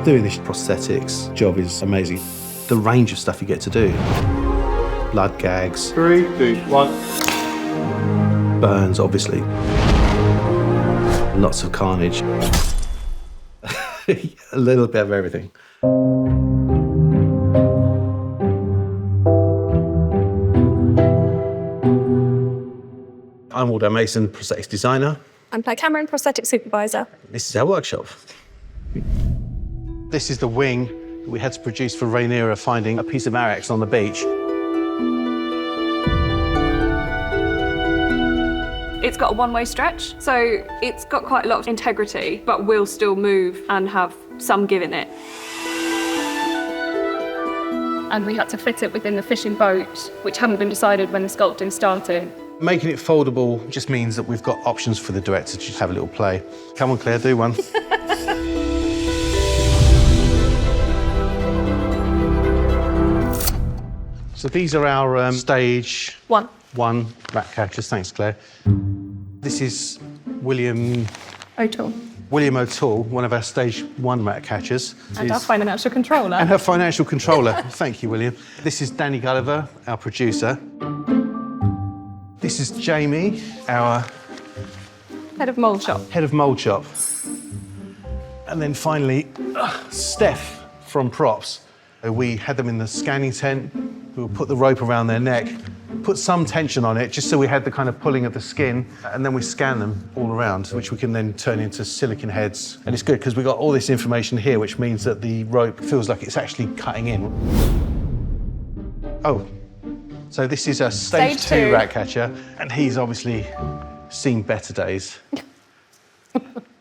Doing this prosthetics job is amazing. The range of stuff you get to do. Blood gags. 3, 2, 1. Burns, obviously. Lots of carnage. A little bit of everything. I'm Waldo Mason, prosthetics designer. I'm Claire Cameron, prosthetic supervisor. This is our workshop. This is the wing that we had to produce for Rhaenyra finding a piece of Arax on the beach. It's got a one-way stretch, so it's got quite a lot of integrity, but will still move and have some give in it. And we had to fit it within the fishing boat, which hadn't been decided when the sculpting started. Making it foldable just means that we've got options for the director to just have a little play. Come on, Claire, do one. So these are our stage one rat catchers. Thanks, Claire. This is William O'Toole. One of our stage one rat catchers. And our financial controller. And her financial controller. Thank you, William. This is Danny Gulliver, our producer. This is Jamie, our Head of mould shop. Head of mould shop. And then finally, Steph from props. We had them in the scanning tent. We would put the rope around their neck, put some tension on it, just so we had the kind of pulling of the skin, and then we scan them all around, which we can then turn into silicone heads. And it's good because we've got all this information here, which means that the rope feels like it's actually cutting in. Oh, so this is a stage two rat catcher, and he's obviously seen better days.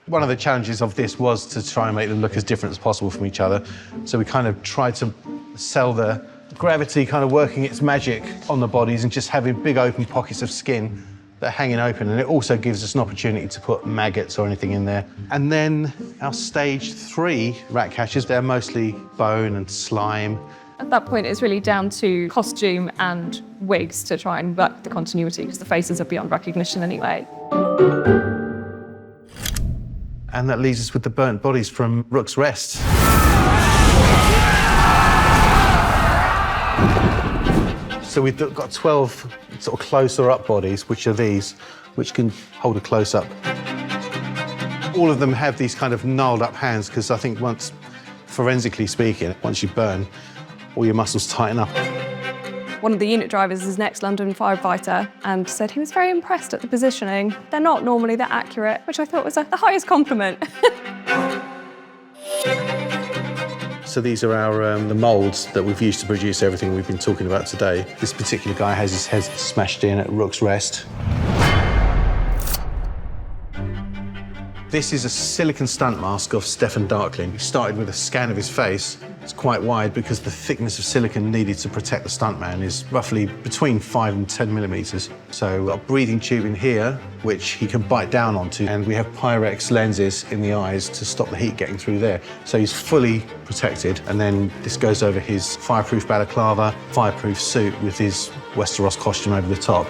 One of the challenges of this was to try and make them look as different as possible from each other. So we kind of tried to sell the gravity kind of working its magic on the bodies and just having big open pockets of skin that are hanging open. And it also gives us an opportunity to put maggots or anything in there. And then our stage three rat catchers, they're mostly bone and slime. At that point, it's really down to costume and wigs to try and work the continuity, because the faces are beyond recognition anyway. And that leaves us with the burnt bodies from Rook's Rest. So we've got 12 sort of closer up bodies, which are these, which can hold a close up. All of them have these kind of gnarled up hands, because I think once, forensically speaking, once you burn, all your muscles tighten up. One of the unit drivers is an ex-London firefighter and said he was very impressed at the positioning. They're not normally that accurate, which I thought was the highest compliment. So these are our the moulds that we've used to produce everything we've been talking about today. This particular guy has his head smashed in at Rook's Rest. This is a silicone stunt mask of Stefan Darkling. We started with a scan of his face. It's quite wide because the thickness of silicone needed to protect the stuntman is roughly between 5 and 10 millimeters. So we've got a breathing tube in here, which he can bite down onto, and we have Pyrex lenses in the eyes to stop the heat getting through there. So he's fully protected, and then this goes over his fireproof balaclava, fireproof suit with his Westeros costume over the top.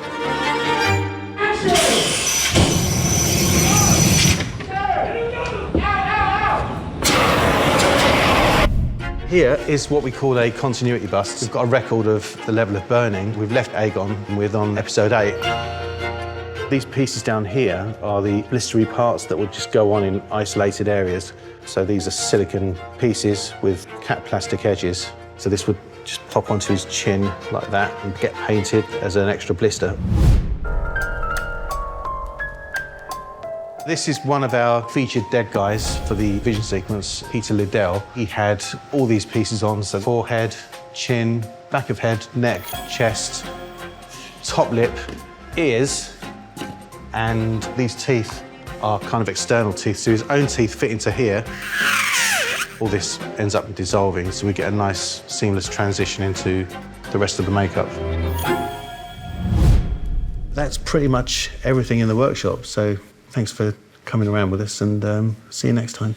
Here is what we call a continuity bust. We've got a record of the level of burning. We've left Aegon, and we're on episode 8. These pieces down here are the blistery parts that would just go on in isolated areas. So these are silicone pieces with cat plastic edges. So this would just pop onto his chin like that and get painted as an extra blister. This is one of our featured dead guys for the vision sequence, Peter Liddell. He had all these pieces on, so forehead, chin, back of head, neck, chest, top lip, ears, and these teeth are kind of external teeth, so his own teeth fit into here. All this ends up dissolving, so we get a nice seamless transition into the rest of the makeup. That's pretty much everything in the workshop, so thanks for coming around with us, and see you next time.